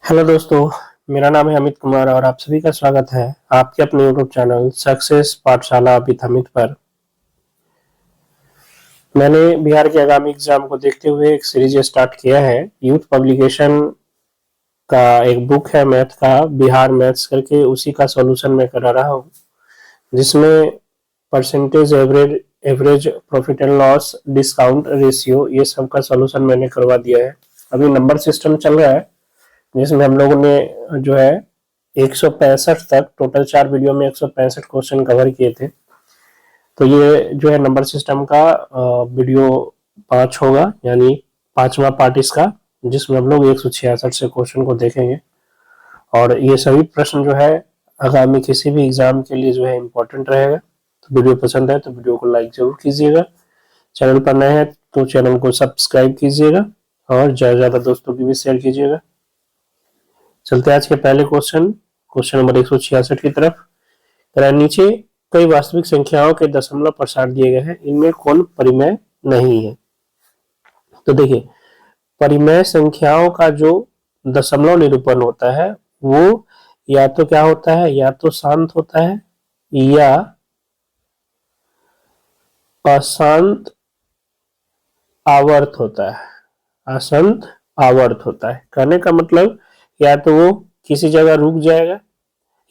Hello दोस्तों, मेरा नाम है अमित कुमार और आप सभी का स्वागत है आपके अपने यूट्यूब चैनल सक्सेस पाठशाला विद अमित पर। मैंने बिहार के आगामी एग्जाम को देखते हुए एक सीरीज स्टार्ट किया है। यूथ पब्लिकेशन का एक बुक है मैथ का, बिहार मैथ्स करके, उसी का सॉल्यूशन मैं करा रहा हूँ, जिसमें percentage, average average profit and loss, discount ratio, ये सब का सॉल्यूशन मैंने करवा दिया है। अभी नंबर सिस्टम चल रहा है, जिसमें हम लोगों ने जो है 165 तक, टोटल 4 वीडियो में 165 क्वेश्चन कवर किए थे। तो ये जो है नंबर सिस्टम का वीडियो 5 होगा, यानी 5वां पार्ट इसका, जिसमें हम लोग 166 से क्वेश्चन को देखेंगे। और ये सभी प्रश्न जो है आगामी किसी भी एग्जाम के लिए जो है इम्पोर्टेंट रहेगा। तो वीडियो पसंद है तो वीडियो को लाइक जरूर कीजिएगा, चैनल पर नए हैं तो चैनल को सब्सक्राइब कीजिएगा और ज्यादा ज्यादा दोस्तों की भी शेयर कीजिएगा। चलते हैं आज के पहले क्वेश्चन नंबर 166 की तरफ। नीचे कई वास्तविक संख्याओं के दशमलव प्रसार दिए गए हैं, इनमें कौन परिमेय नहीं है? तो देखिए, परिमेय संख्याओं का जो दशमलव निरूपण होता है वो या तो क्या होता है, या तो शांत होता है या अशांत आवर्त होता है। अशांत आवर्त होता है, कहने का मतलब या तो वो किसी जगह रुक जाएगा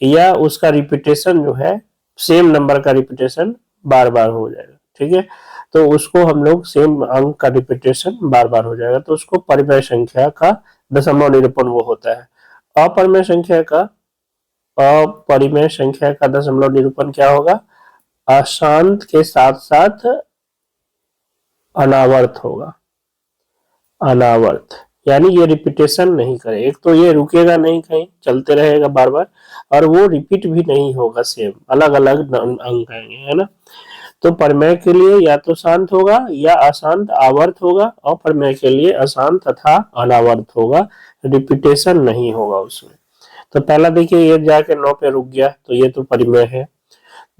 या उसका रिपीटेशन जो है, सेम नंबर का रिपीटेशन बार बार हो जाएगा। ठीक है, तो उसको हम लोग सेम अंक का रिपीटेशन बार बार हो जाएगा, तो उसको परिमेय संख्या का दशमलव निरूपण वो होता है। अपरिमेय संख्या का दशमलव निरूपण क्या होगा? अशांत के साथ साथ अनावर्त होगा। अनावर्त यानी ये रिपीटेशन नहीं करे, एक तो ये रुकेगा नहीं, कहीं चलते रहेगा बार बार, और वो रिपीट भी नहीं होगा, सेम अलग अलग अंक आएंगे, है ना। तो परिमेय के लिए या तो शांत होगा या अशांत आवर्त होगा, और परिमेय के लिए अशांत तथा अनावर्त होगा, रिपीटेशन नहीं होगा उसमें। तो पहला देखिए, ये जाके 9 पे रुक गया, तो ये तो परिमेय है।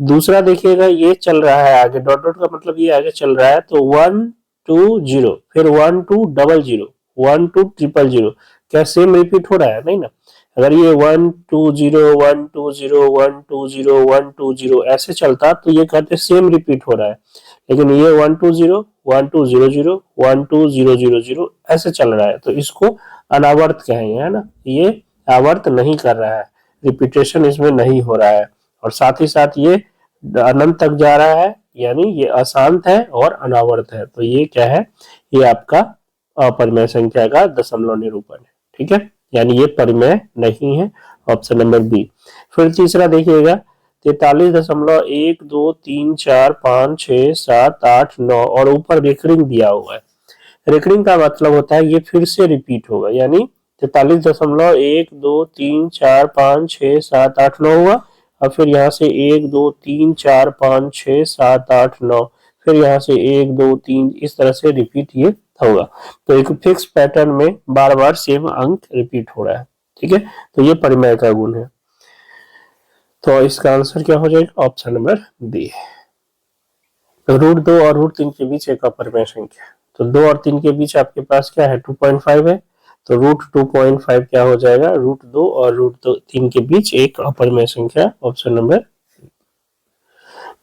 दूसरा देखिएगा, ये चल रहा है आगे, डॉट डॉट का मतलब ये आगे चल रहा है, तो 1 2 0, फिर 1 2 0 0, 1 2 0 0, क्या सेम रिपीट हो रहा है? नहीं ना। अगर ये 1 2 0 1 2 0 1 2 0 1 2 0 ऐसे चलता तो ये कहते सेम रिपीट हो रहा है, लेकिन ये 1 2 0 1 2 0 0 1 2 0 0 0 ऐसे चल रहा है, तो इसको अनावर्त कहेंगे, है ना। ये आवर्त नहीं कर रहा है, रिपीटेशन इसमें नहीं हो रहा है, और साथ ही साथ ये अनंत तक जा रहा है, यानी ये अशांत है और अनावर्त है। तो ये क्या है? ये आपका अपरिमेय संख्या का दशमलव निरूपण है। ठीक है, यानी ये परिमेय नहीं है, ऑप्शन नंबर बी। फिर तीसरा देखिएगा, 43.1 2 3 4 5 6 7 8 9 और ऊपर रेकरिंग दिया हुआ है। रेकरिंग का मतलब होता है ये फिर से रिपीट होगा, यानी 43.1 2 3 4 5 6 7 8 9 हुआ, और फिर यहाँ से 1 2 3 4 5 6 7 8 9, फिर यहाँ से 1 2 3, इस तरह से रिपीट ये होगा। तो एक फिक्स पैटर्न में बार बार सेम अंक रिपीट हो रहा है। ठीक है, तो ये परिमेय का गुण है। तो इसका आंसर क्या हो जाएगा? Option number B. √2 और √3 के बीच एक अपरिमेय संख्या, तो 2 और 3 के बीच आपके पास क्या है? 2.5 है, तो √2.5 क्या हो जाएगा? √2 और √3 के बीच एक अपरिमेय संख्या, ऑप्शन नंबर।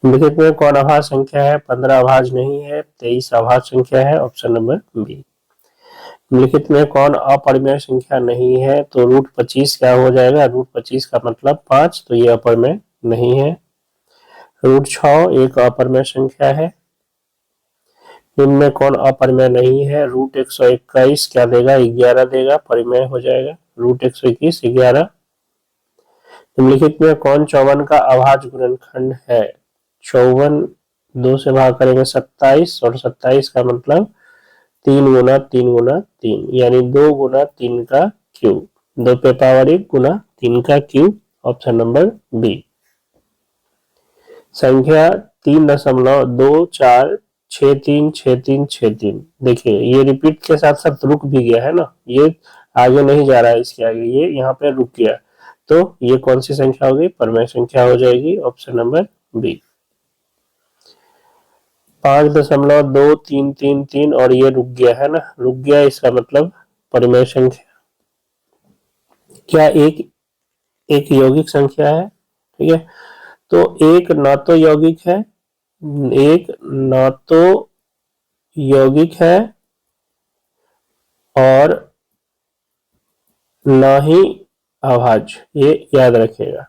निम्नलिखित में कौन अभाज्य संख्या है? 15 अभाज्य नहीं है, 23 अभाज्य संख्या है, ऑप्शन नंबर बी। निम्नलिखित में कौन अपरिमेय संख्या नहीं है? तो √25 क्या हो जाएगा? √25 का मतलब 5, तो ये अपरिमेय नहीं है। √6 एक अपरिमेय संख्या है। इनमें कौन अपरिमेय नहीं है? √121 क्या देगा? 11 देगा, परिमेय हो जाएगा। √121 11। निम्नलिखित में कौन 54 का अभाज्य गुणनखंड है? 54 2 से भाग करेंगे 27, और 27 का मतलब 3 गुना 3 गुना 3, यानी 2 गुना 3 का क्यूब, 2 पे पावर 1 गुना 3 का क्यूब, ऑप्शन नंबर बी। संख्या 3.2463636, देखिए ये रिपीट के साथ साथ रुक भी गया है ना, ये आगे नहीं जा रहा है, इसके आगे ये यहाँ पे रुक गया, तो ये कौन सी संख्या होगी? परिमेय संख्या हो जाएगी, ऑप्शन नंबर बी। 5.2333 और ये रुक गया है ना, रुक गया, इसका मतलब परिमेय संख्या। क्या एक एक यौगिक संख्या है, ठीक है। तो एक ना तो यौगिक है, एक ना तो यौगिक है और ना ही अभाज्य, ये याद रखिएगा।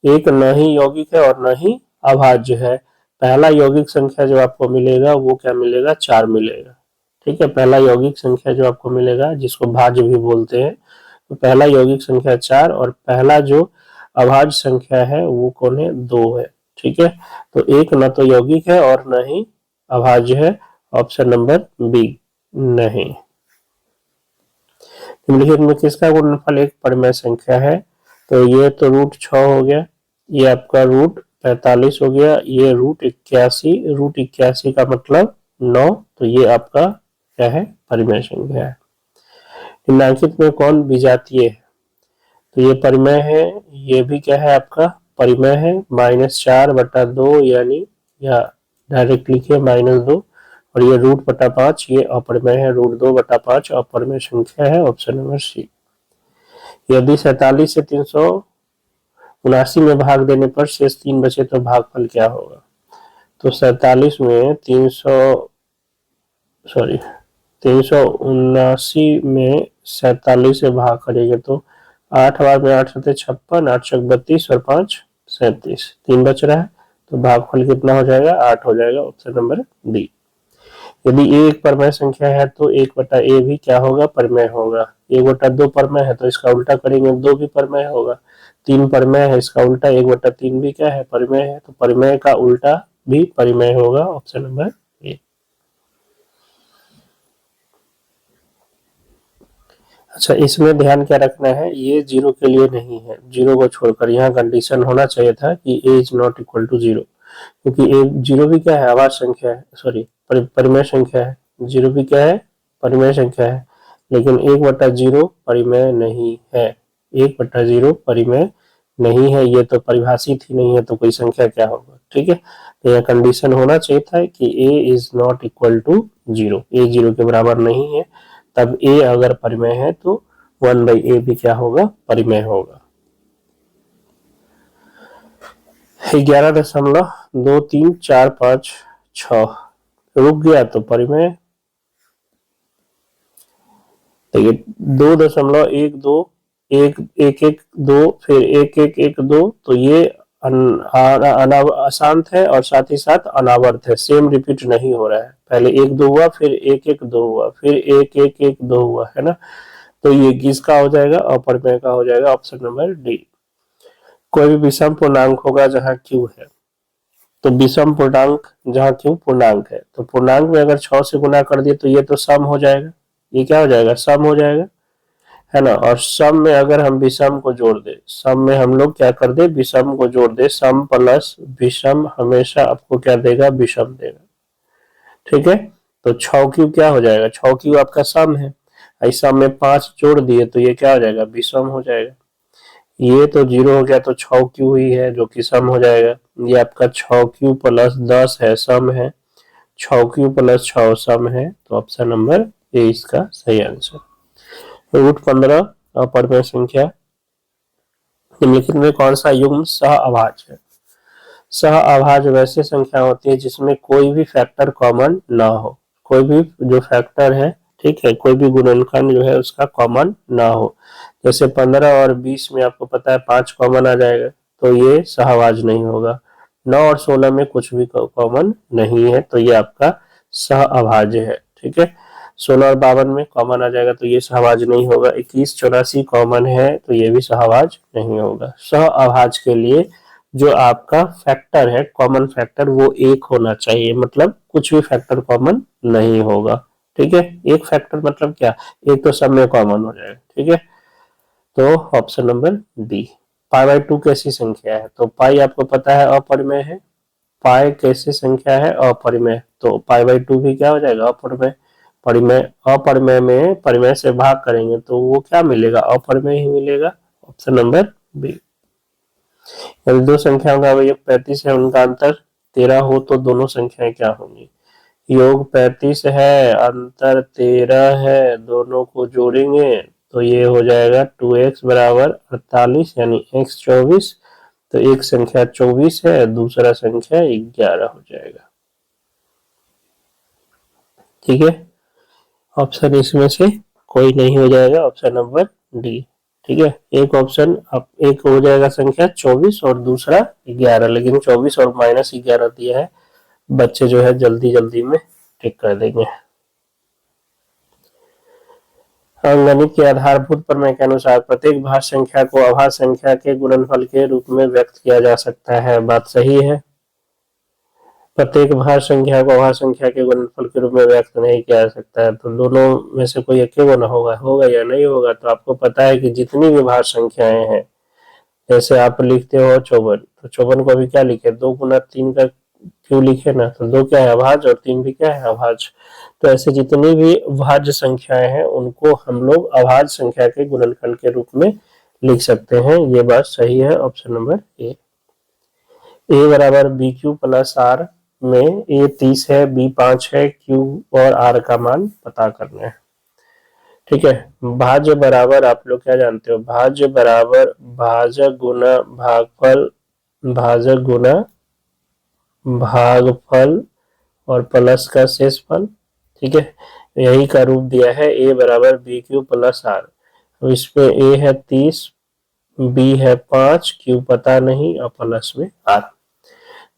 एक न ही यौगिक है और न ही अभाज्य है। पहला यौगिक संख्या जो आपको मिलेगा वो क्या मिलेगा, 4 मिलेगा, ठीक है। पहला यौगिक संख्या जो आपको मिलेगा जिसको भाज्य भी बोलते हैं, तो पहला यौगिक संख्या 4 और पहला जो अभाज्य संख्या है वो कौन है, 2 है, ठीक है। तो एक न तो यौगिक है और न ही अभाज्य है, ऑप्शन नंबर बी नहीं। निम्नलिखित में किसका गुणनफल एक परिमेय संख्या है, तो ये तो √6 हो गया, ये आपका √45 हो गया, ये √81 का मतलब 9, तो ये आपका क्या है, परिमेय संख्या है। निम्नलिखित में कौन विजातीय है, तो ये परिमेय है, ये भी क्या है आपका परिमेय है, -4/2 यानी, या डायरेक्ट लिखिए -2, और ये √5 ये अपरिमेय है, √2/5 अपरिमेय संख्या है, ऑप्शन नंबर सी। यदि 47 से 379 में भाग देने पर शेष 3 बचे तो भागफल क्या होगा, तो 47 में 379 में 47 से भाग करेंगे तो 8 बार में 8 सते 56, 8 चौक 32 और 5 37, 3 बच रहा है, तो भागफल कितना हो जाएगा, 8 हो जाएगा, ऑप्शन नंबर डी। यदि ए एक परिमेय संख्या है तो 1/a भी क्या होगा, परिमेय होगा। 1/2 परिमेय है तो इसका उल्टा करेंगे 2 भी परिमेय होगा। 3 परिमेय है, इसका उल्टा 1/3 भी क्या है, परिमेय है, तो परिमेय का उल्टा भी परिमेय होगा, ऑप्शन नंबर ए। अच्छा, इसमें ध्यान क्या रखना है, ये 0 के लिए नहीं है, 0 को छोड़कर यहाँ कंडीशन होना चाहिए था कि a is not equal to 0, क्योंकि a 0 भी क्या है, अभाज्य संख्या है, सॉरी परिमेय संख्या है। 0 भी क्या है, परिमेय संख्या है, लेकिन 1/0 परिमेय नहीं है, 1/0 परिमेय नहीं है, ये तो परिभाषित ही नहीं है, तो कोई संख्या क्या होगा, ठीक है। तो यह कंडीशन होना चाहिए था कि a is not equal to 0, a 0 के बराबर नहीं है, तब a अगर परिमेय है तो 1/a भी क्या होगा, परिमेय होगा। 11.2345 रुक गया तो परिमेय, देखिए 2.12 1 1 1 2 फिर 1 1 1 2, तो ये अशांत है और साथ ही साथ अनावर्त है, सेम रिपीट नहीं हो रहा है, पहले 1 2 हुआ, फिर 1 1 2 हुआ, फिर 1 1 1 2 हुआ, है ना। तो ये किसका हो जाएगा, अपरिमेय का हो जाएगा, ऑप्शन नंबर डी। कोई भी विषम पूर्णांक होगा जहां q है, तो विषम पूर्णांक जहां q पूर्णांक है, तो पूर्णांक में अगर 6 से गुना कर दिए तो ये तो सम हो जाएगा, ये क्या हो जाएगा, सम हो जाएगा, है ना। और सम में अगर हम विषम को जोड़ दे, सम में हम लोग क्या कर दे, विषम को जोड़ दे, सम प्लस विषम हमेशा आपको क्या देगा, विषम देगा, ठीक है। तो 6q क्या हो जाएगा, 6q आपका सम है, इस सम में 5 जोड़ दिए तो ये क्या हो जाएगा, विषम हो जाएगा। ये तो 0 हो गया, तो 6q ही है जो कि सम हो जाएगा। ये आपका 6q प्लस 10 है, सम है, 6q प्लस 6 सम है, तो ऑप्शन नंबर ए इसका सही आंसर। √15 अपरिमेय संख्या, निम्नलिखित में कौन सा युग्म सह अभाज्य है। सह अभाज्य वैसे संख्या होती है जिसमें कोई भी फैक्टर कॉमन ना हो, कोई भी जो फैक्टर है, ठीक है, कोई भी गुणनखंड जो है उसका कॉमन ना हो। जैसे 15 और 20 में आपको पता है 5 कॉमन आ जाएगा, तो ये सहअभाज्य नहीं होगा। 9 और 16 में कुछ भी कॉमन नहीं है, तो ये आपका सहअभाज्य है, ठीक है। 16 और 52 में कॉमन आ जाएगा तो ये सहअभाज्य नहीं होगा। 21 84 कॉमन है तो ये भी सहअभाज्य नहीं होगा। सहअभाज्य के लिए जो आपका फैक्टर है, कॉमन फैक्टर, वो 1 होना चाहिए, मतलब कुछ भी फैक्टर कॉमन नहीं होगा, ठीक है। एक फैक्टर मतलब क्या, एक तो सब में कॉमन हो जाएगा, ठीक है। तो ऑप्शन नंबर डी। π/2 कैसी संख्या है, तो पाई आपको पता है अपरिमेय है, पाई कैसी संख्या है, अपरिमेय, तो π/2 भी क्या हो जाएगा, अपरिमेय। परिमेय, अपरिमेय में परिमेय से भाग करेंगे तो वो क्या मिलेगा, अपरिमेय ही मिलेगा, ऑप्शन नंबर बी। यदि दो संख्याओं का अवयव 35 है, उनका अंतर 13 हो तो दोनों संख्याएं क्या होंगी। योग 35 है, अंतर 13 है, दोनों को जोड़ेंगे तो ये हो जाएगा 2x बराबर 48 यानी x 24। तो एक संख्या 24 है, दूसरा संख्या 11 हो जाएगा। ठीक है, ऑप्शन इसमें से कोई नहीं हो जाएगा, ऑप्शन नंबर डी। ठीक है, एक ऑप्शन अब एक हो जाएगा संख्या 24 और दूसरा 11, लेकिन 24 और -11 दिया है, बच्चे जो है जल्दी जल्दी में टिक कर देंगे। अंकगणित के आधारभूत प्रमेय के अनुसार प्रत्येक भाज्य संख्या को अभाज्य संख्या के गुणनफल के रूप में व्यक्त किया जा सकता है। बात सही है, प्रत्येक भाज्य संख्या को अभाज्य संख्या के गुणनफल के रूप में व्यक्त नहीं किया जा सकता है। तो दोनों में से कोई एक गुना होगा या नहीं होगा। तो आपको पता है कि जितनी भी भाज्य संख्याएं हैं, जैसे आप लिखते हो 54, तो 54 को अभी क्या लिखे, 2 गुना 3 का क्यों लिखे ना, तो 2 क्या है अभाज्य और 3 भी क्या है अभाज्य। तो ऐसे जितनी भी भाज्य संख्याएं हैं उनको हम लोग अभाज्य संख्या के गुणनफल के रूप में लिख सकते हैं। ये बात सही है, ऑप्शन नंबर ए। ए बराबर बी क्यू प्लस आर में ए 30 है, बी 5 है, क्यू और आर का मान पता करना है। ठीक है, भाज्य बराबर आप लोग क्या जानते हो, भाज्य बराबर भाजक गुना भागफल, भाजक गुना भागफल और प्लस का शेषफल। ठीक है, यही का रूप दिया है ए बराबर बी क्यू प्लस आर। इसमें ए है 30, बी है 5, क्यू पता नहीं और प्लस में आर।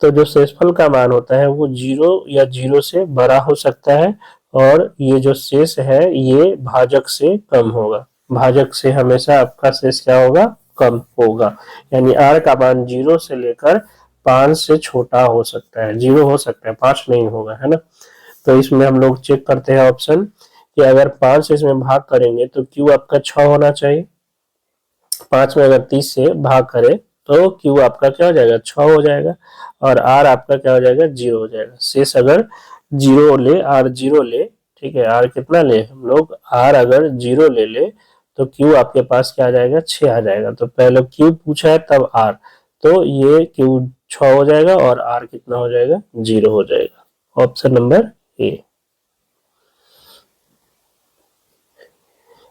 तो जो शेषफल का मान होता है वो 0 या 0 से बड़ा हो सकता है, और ये जो शेष है ये भाजक से कम होगा। भाजक से हमेशा आपका शेष क्या होगा, कम होगा। यानी आर का मान 0 से लेकर 5 से छोटा हो सकता है, 0 हो सकता है, 5 नहीं होगा, है ना। तो इसमें हम लोग चेक करते हैं ऑप्शन कि अगर 5 से इसमें भाग करेंगे तो क्यू आपका 6 होना चाहिए। 5 में अगर 30 से भाग करे तो क्यू आपका क्या हो जाएगा, 6 हो जाएगा, और आर आपका क्या हो जाएगा, 0 हो जाएगा। शेष अगर 0 ले, आर 0 ले, ठीक है, आर कितना ले हम लोग, आर अगर 0 ले तो क्यू आपके पास क्या आ जाएगा, 6 आ जाएगा। तो पहले क्यू पूछा है तब आर, तो ये क्यू 6 हो जाएगा और आर कितना हो जाएगा, 0 हो जाएगा। Option number A.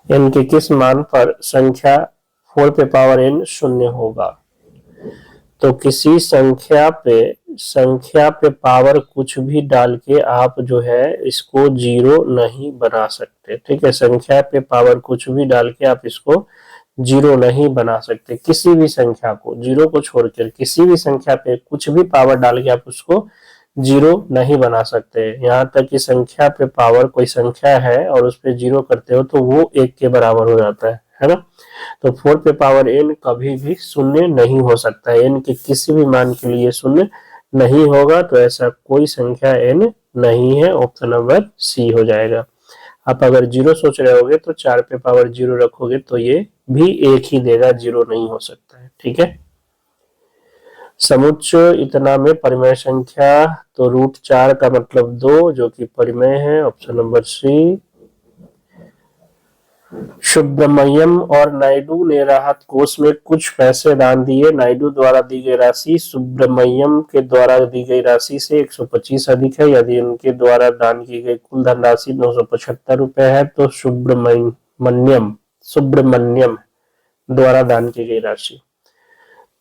n के किस मान पर संख्या 4 पे पावर n शून्य होगा। तो किसी संख्या पे पावर कुछ भी डाल के आप जो है इसको 0 नहीं बना सकते। ठीक है, संख्या पे पावर कुछ भी डाल के आप इसको 0 नहीं बना सकते। किसी भी संख्या को, 0 को छोड़कर किसी भी संख्या पे कुछ भी पावर डाल के आप उसको 0 नहीं बना सकते। यहाँ तक कि संख्या पे पावर कोई संख्या है और उस पर 0 करते हो तो वो 1 के बराबर हो जाता है ना। तो 4 पे पावर n कभी भी शून्य नहीं हो सकता है, n के किसी भी मान के लिए शून्य नहीं होगा। तो ऐसा कोई संख्या n नहीं है, ऑप्शन नंबर सी हो जाएगा। आप अगर 0 सोच रहे होगे तो 4 पे पावर 0 रखोगे तो ये भी 1 ही देगा, 0 नहीं हो सकता है। ठीक है, समुच्च इतना में परिमेय संख्या, तो √4 का मतलब 2 जो कि परिमेय है, ऑप्शन नंबर सी। सुब्रमण्यम और नायडू ने राहत कोष में कुछ पैसे दान दिए। नायडू द्वारा दी गई राशि सुब्रमण्यम के द्वारा दी गई राशि से 125 अधिक है। यदि उनके द्वारा दान की गई कुल धनराशि 975 रुपए है तो सुब्रमण्यम द्वारा दान की गई राशि,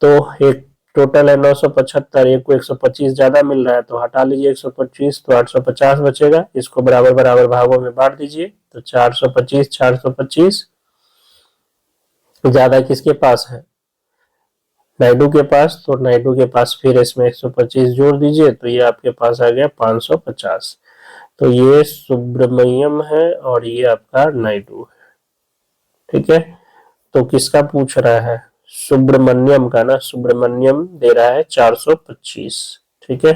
तो एक टोटल है 975, एक को 125 ज्यादा मिल रहा है तो हटा लीजिए 125, तो 850 बचेगा। इसको बराबर बराबर भागों में बांट दीजिए, तो 425 425 ज्यादा किसके पास है, नायडू के पास, तो नायडू के पास फिर इसमें 125 जोड़ दीजिए तो ये आपके पास आ गया 550। तो ये सुब्रमण्यम है और ये आपका नायडू है। ठीक है, तो किसका पूछ रहा है, सुब्रमण्यम का ना, सुब्रमण्यम दे रहा है 425, ठीक है,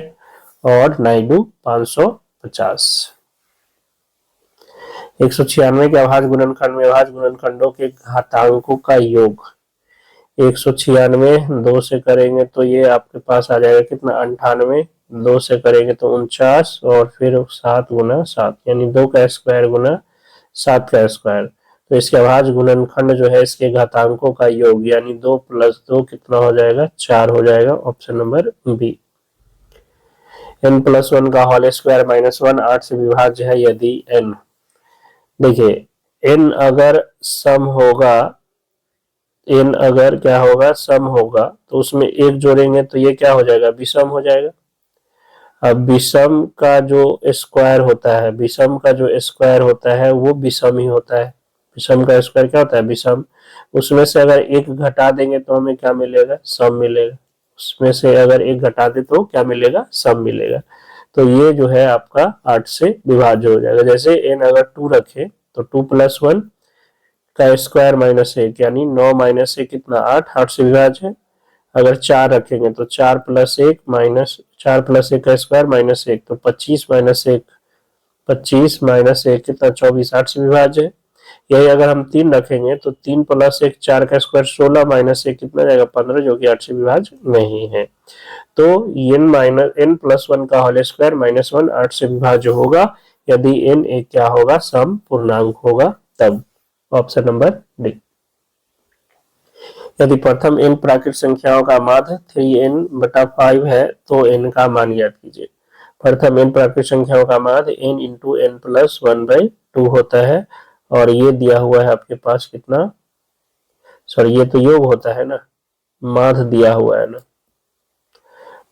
और नायडू 550। 196 के अभाज्य गुणनखंड में अभाज्य गुणनखंडों के घातांकों का योग। 196 2 से करेंगे तो ये आपके पास आ जाएगा कितना, 98, 2 से करेंगे तो 49 और फिर 7 गुना 7 यानी 2 का स्क्वायर गुना 7 का स्क्वायर। तो इसके अभाज्य गुणनखंड जो है इसके घातांकों का योग यानी 2 + 2 कितना हो जाएगा, 4 हो जाएगा, ऑप्शन नंबर बी। n+1 का होल स्क्वायर -1 8 से विभाज्य है यदि n, देखिए n अगर सम होगा, n अगर क्या होगा, सम होगा, तो उसमें एक जोड़ेंगे तो ये क्या हो जाएगा, विषम हो जाएगा। अब विषम का जो स्क्वायर होता है, विषम का जो स्क्वायर होता है वो विषम ही होता है। विषम का स्क्वायर क्या होता है, विषम। उसमें से अगर एक घटा देंगे तो हमें क्या मिलेगा, सम मिलेगा। उसमें से अगर एक घटा दे तो क्या मिलेगा, सम मिलेगा। तो ये जो है आपका 8 से विभाज्य हो जाएगा। जैसे n अगर 2 रखे तो 2 + 1 का स्क्वायर -1, यानी 9 - 1 कितना, 8, 8 से विभाज्य है। अगर 4 रखेंगे तो 4 + 1 4 + 1 का स्क्वायर -1, तो 25 - 1, 25 - 1 कितना, 24, 8 से विभाज्य है। यही अगर हम 3 रखेंगे तो 3 + 1 4 का स्क्वायर 16 - 1 कितना जाएगा, 15, जो कि 8 से विभाज्य नहीं है। तो n+1 का होल स्क्वायर -1 8 से विभाज्य होगा यदि n एक क्या होगा, सम पूर्णांक होगा तब। Option number D. यदि प्रथम n प्राकृत संख्याओं का माध्य 3n/5 है तो n का मान ज्ञात कीजिए। प्रथम n प्राकृत संख्याओं का माध्य n × n + 1/2 होता है, और ये दिया हुआ है आपके पास कितना, सॉरी ये तो योग होता है ना, माध्य दिया हुआ है ना,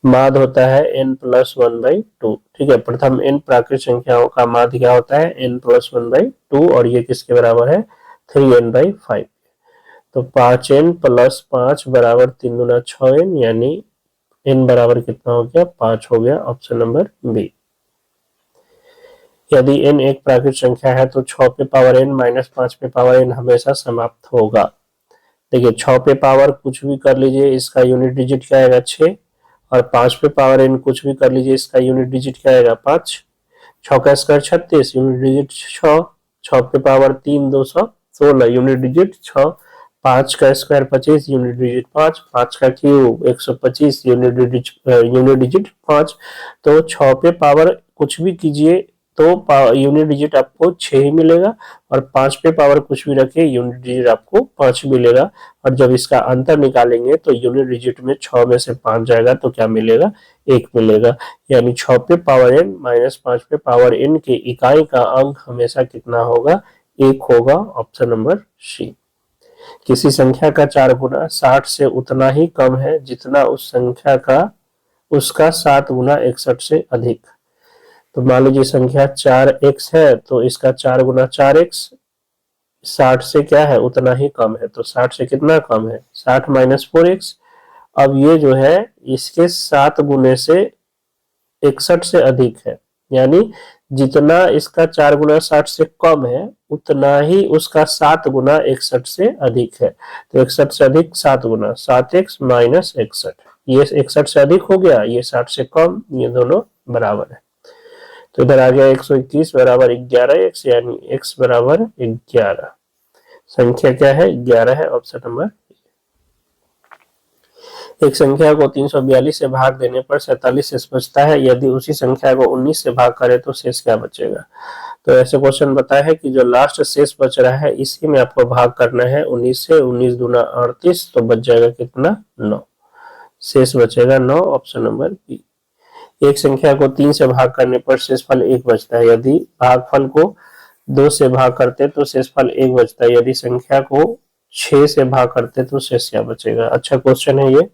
माध्य होता है n + 1/2। ठीक है, प्रथम n प्राकृत संख्याओं का माध्य क्या होता है, n + 1/2, और ये किसके बराबर है, 3n/5। तो 5n + 5 बराबर 3 × 6n, यानी n बराबर कितना हो गया, 5 हो गया। Option number B. यदि n एक प्राकृत संख्या है तो 6 पे पावर n - 5 पे पावर n हमेशा समाप्त होगा। देखिए 6 पे पावर कुछ भी कर लीजिए, इसका यूनिट डिजिट क्या आएगा, 6, और 5 पे पावर n कुछ भी कर लीजिए, इसका यूनिट डिजिट क्या आएगा, 5। 6 का स्क्वायर 36, यूनिट डिजिट 6। 6 पे पावर 3 216, यूनिट डिजिट 6। 5 का स्क्वायर 25, यूनिट डिजिट 5। 5 का क्यूब 125, यूनिट डिजिट 5। तो 6 पे पावर कुछ भी कीजिए तो यूनिट डिजिट आपको 6 ही मिलेगा, और 5 पे पावर कुछ भी रखे यूनिट डिजिट आपको 5 मिलेगा। और जब इसका अंतर निकालेंगे तो यूनिट डिजिट में 6 में से 5 जाएगा तो क्या मिलेगा, 1 मिलेगा। यानी 6 पे पावर n - 5 पे पावर n के इकाई का अंक हमेशा कितना होगा, 1 होगा। Option number C. किसी संख्या का 4 गुना 60 से उतना ही कम है जितना उस संख्या का उसका 7 गुना 61 से अधिक। तो मान लीजिए संख्या 4x है तो इसका 4 गुना 4x 60 से क्या है, उतना ही कम है। तो 60 से कितना कम है, 60 - 4x। अब ये जो है इसके 7 गुने से 61 से अधिक है, यानी जितना इसका 4 गुना 60 से कम है उतना ही उसका 7 गुना 61 से अधिक है। तो 61 से अधिक 7 गुना, 7x - 61, ये 61 से अधिक हो गया, ये 60 से कम, ये दोनों बराबर है। तो इधर आ गया 121 बराबर 11x, यानी x बराबर 11। संख्या क्या है, 11 है। Option number. एक संख्या को 342 से भाग देने पर 47 शेष बचता है, यदि उसी संख्या को 19 से भाग करे तो शेष क्या बचेगा। तो ऐसे क्वेश्चन बताया है कि जो लास्ट शेष बच रहा है इसी में आपको भाग करना है 19 से। 19 दूना 38, तो बच जाएगा कितना, 9। शेष बचेगा 9। Option number B. एक संख्या को 3 से भाग करने पर शेषफल 1 बचता है, यदि भागफल को 2 से भाग करते तो शेषफल 1 बचता है, यदि संख्या को 6 से भाग करते तो शेष क्या बचेगा। अच्छा क्वेश्चन है ये।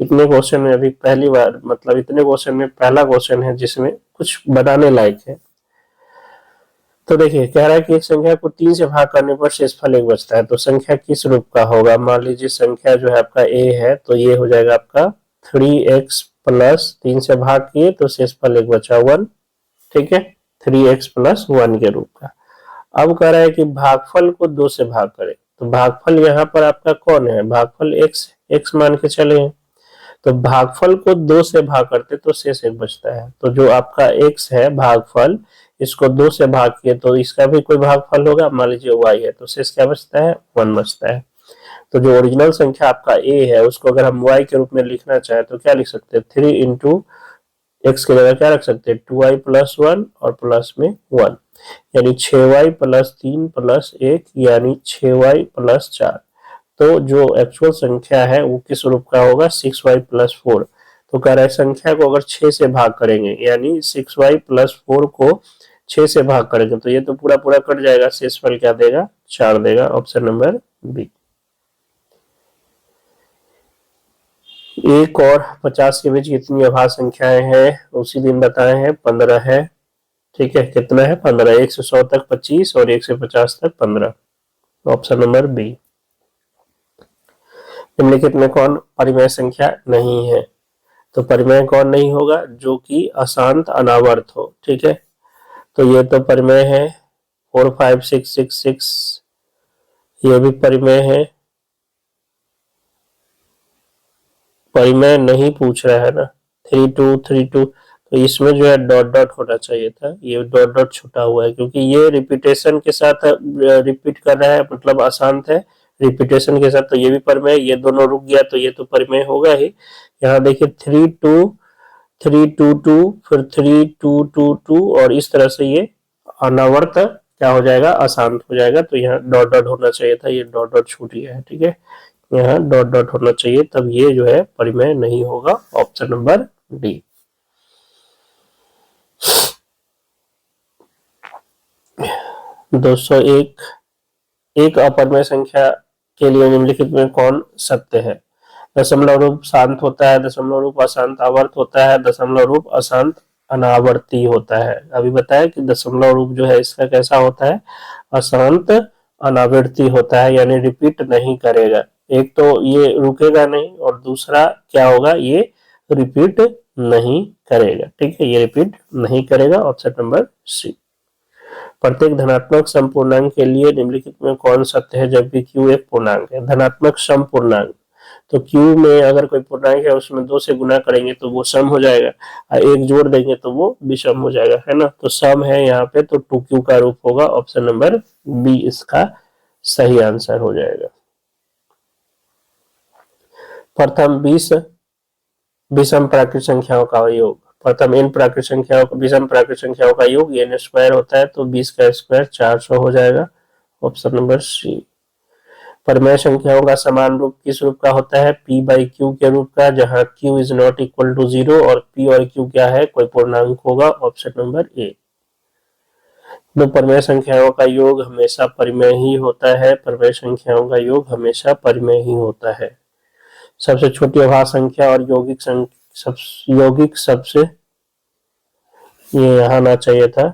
इतने क्वेश्चन में अभी पहली बार, मतलब इतने क्वेश्चन में पहला क्वेश्चन है जिसमें कुछ बनाने लायक है। तो देखिए कह रहा है कि एक संख्या को 3 से भाग करने पर शेषफल 1 बचता है, तो संख्या किस रूप का होगा। मान लीजिए संख्या जो है आपका a है, तो ये हो जाएगा आपका 3x + 3 से भाग किए तो शेषफल 1 बचा 1। ठीक है, 3x + 1 के रूप का। अब कह रहा है कि भागफल को 2 से भाग करें, तो भागफल यहाँ पर आपका कौन है, भागफल x मान के चले हैं। तो भागफल को 2 से भाग करते तो शेष 1 बचता है। तो जो आपका x है भागफल, इसको 2 से भाग किए तो इसका भी कोई भागफल होगा, मान लीजिए y है, तो शेष क्या बचता है, 1 बचता है। तो जो ओरिजिनल संख्या आपका a है उसको अगर हम y के रूप में लिखना चाहे तो क्या लिख सकते हैं, 3 × x की जगह क्या रख सकते हैं, 2y + 1 और प्लस में 1, यानी 6y + 3 + 1, यानी 6y + 4। तो जो एक्चुअल संख्या है वो किस रूप का होगा, 6y + 4। तो कह रहा है संख्या को अगर 6 से भाग करेंगे, यानी 6y + 4 को 6 से भाग करेंगे तो ये तो पूरा पूरा कट जाएगा, शेषफल क्या देगा, 4 देगा, ऑप्शन नंबर बी। 1 और 50 के बीच कितनी अभाज्य संख्याएं हैं, उसी दिन बताए हैं, 15 है। ठीक है, कितना है, 15। 1 से 100 तक 25 और 1 से 50 तक 15, ऑप्शन नंबर बी। निम्नलिखित में कौन परिमेय संख्या नहीं है, तो परिमेय कौन नहीं होगा, जो कि अशांत अनावर्त हो। ठीक है, तो ये तो परिमेय है, 4 5 6 6 6, ये भी परिमेय है। परिमेय नहीं पूछ रहा है ना, 3 2 3 2, तो इसमें जो है डॉट डॉट होना चाहिए था, ये डॉट डॉट छुटा हुआ है क्योंकि ये रिपीटेशन के साथ रिपीट कर रहा है, मतलब अशांत है रिपीटेशन के साथ, तो ये भी परिमेय, ये दोनों रुक गया तो ये तो परिमेय होगा ही। यहाँ देखिए 3 2 3 2 2, फिर 3 2 2 2, और इस तरह से ये अनावर्त क्या हो जाएगा, अशांत हो जाएगा, तो यहाँ डॉट डॉट होना चाहिए था, ये डॉट डॉट छूट गया है। ठीक है, यहाँ डॉट डॉट होना चाहिए, तब ये जो है परिमेय नहीं होगा, ऑप्शन नंबर डी। दोस्तों, एक अपरिमेय संख्या के लिए निम्नलिखित में कौन सत्य है, दशमलव रूप शांत होता है, दशमलव रूप अशांत आवर्त होता है, दशमलव रूप अशांत अनावर्ती होता है। अभी बताया कि दशमलव रूप जो है इसका कैसा होता है, अशांत अनावर्ती होता है, यानी रिपीट नहीं करेगा। एक तो ये रुकेगा नहीं और दूसरा क्या होगा, ये रिपीट नहीं करेगा। ठीक है, ये रिपीट नहीं करेगा, ऑप्शन नंबर सी। प्रत्येक धनात्मक समपूर्णांक के लिए निम्नलिखित में कौन सत्य है जबकि q एक पूर्णांक है। धनात्मक समपूर्णांक, तो q में अगर कोई पूर्णांक है उसमें 2 से गुना करेंगे तो वो सम हो जाएगा, और 1 जोड़ देंगे तो वो विषम हो जाएगा, है ना। तो सम है यहाँ पे, तो 2q का रूप होगा, ऑप्शन नंबर बी इसका सही आंसर हो जाएगा। प्रथम 20 विषम प्राकृत संख्याओं का योग, प्रथम इन प्राकृत संख्याओं का विषम प्राकृत संख्याओं का योग n स्क्वायर होता है, तो 20 का स्क्वायर 400 हो जाएगा, ऑप्शन नंबर सी। परिमेय संख्याओं का समान रूप किस रूप का होता है, p बाई क्यू के रूप का, जहां q is not equal to 0 और p और q क्या है, कोई पूर्णांक होगा, ऑप्शन नंबर ए। दो परिमेय संख्याओं का योग हमेशा परिमेय ही होता है, परिमेय संख्याओं का योग हमेशा परिमेय ही होता है। सबसे छोटी अभाज्य संख्या और यौगिक सबसे, ये यहाँ आना चाहिए था।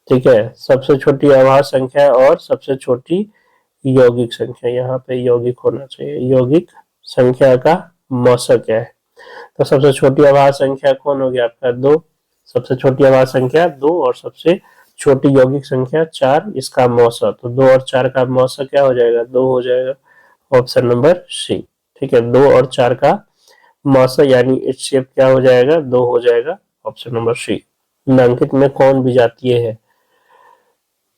ठीक है, सबसे छोटी अभाज्य संख्या और सबसे छोटी यौगिक संख्या, यहाँ पे यौगिक होना चाहिए, यौगिक संख्या का मौसक क्या है, तो सबसे छोटी अभाज्य संख्या कौन हो गया आपका, 2, सबसे छोटी अभाज्य संख्या 2 और सबसे छोटी यौगिक संख्या 4, इसका मौसक, तो 2 और 4 का मौसक क्या हो जाएगा, 2 हो जाएगा, ऑप्शन नंबर सी। ठीक है, 2 और 4 का मौसक यानी HCF क्या हो जाएगा, 2 हो जाएगा, ऑप्शन नंबर सी। निम्नलिखित में कौन विजातीय है,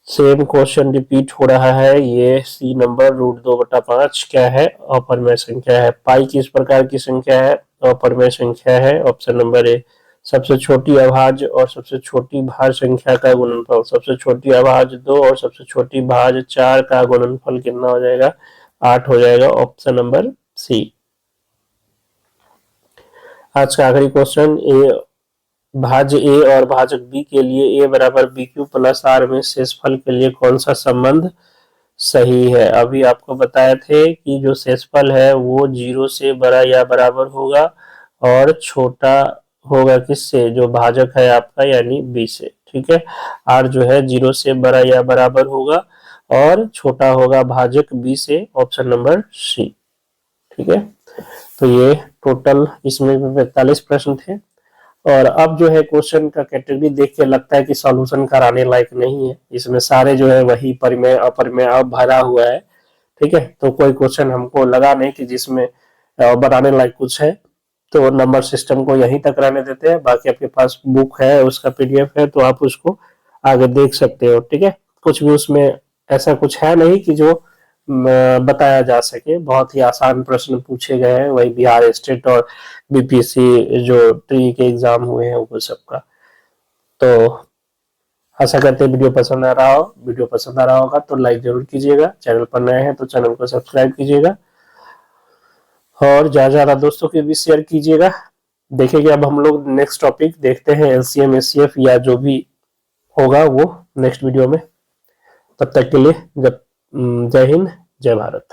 सेम क्वेश्चन रिपीट हो रहा है, ये सी नंबर √2/5 क्या है, अपरिमेय संख्या है। पाई किस प्रकार की संख्या है, अपरिमेय संख्या है, ऑप्शन नंबर ए। सबसे छोटी अभाज्य और सबसे छोटी भाज्य संख्या का गुणनफल, सबसे छोटी अभाज्य 2 और सबसे छोटी भाज्य 4 का गुणनफल कितना हो जाएगा, 8 हो जाएगा, ऑप्शन नंबर सी। आज का आखिरी क्वेश्चन, भाज्य ए और भाजक बी के लिए a बराबर BQ प्लस R में शेषफल के लिए कौन सा संबंध सही है। अभी आपको बताए थे कि जो शेषफल है वो 0 से बड़ा या बराबर होगा और छोटा होगा किससे, जो भाजक है आपका यानी b से। ठीक है, R जो है 0 से बड़ा या बराबर होगा और छोटा होगा भाजक b से, ऑप्शन नंबर सी। ठीक है, तो ये टोटल इसमें 45 प्रश्न थे, और अब जो है क्वेश्चन का कैटेगरी देख के लगता है कि सॉल्यूशन कराने लायक नहीं है, इसमें सारे जो है वही परिमेय अपरिमेय अब भरा हुआ है। ठीक है, तो कोई क्वेश्चन हमको लगा नहीं कि जिसमें बनाने लायक कुछ है, तो नंबर सिस्टम को यहीं तक रहने देते हैं। बाकी आपके पास बुक है, उसका PDF है, तो आप उसको आगे देख सकते हो। ठीक है, कुछ भी उसमें ऐसा कुछ है नहीं कि जो बताया जा सके, बहुत ही आसान प्रश्न पूछे गए हैं, वही बिहार स्टेट और BPSC जो ट्री के एग्जाम हुए हैं वो सबका। तो आशा करते हैं वीडियो पसंद आ रहा हो, वीडियो पसंद आ रहा होगा तो लाइक जरूर कीजिएगा, चैनल पर नए हैं तो चैनल को सब्सक्राइब कीजिएगा और ज्यादा दोस्तों के भी शेयर कीजिएगा। देखिए अब हम लोग नेक्स्ट टॉपिक देखते हैं LCM HCF या जो भी होगा वो नेक्स्ट वीडियो में। तब तक के लिए जय हिंद, जय भारत।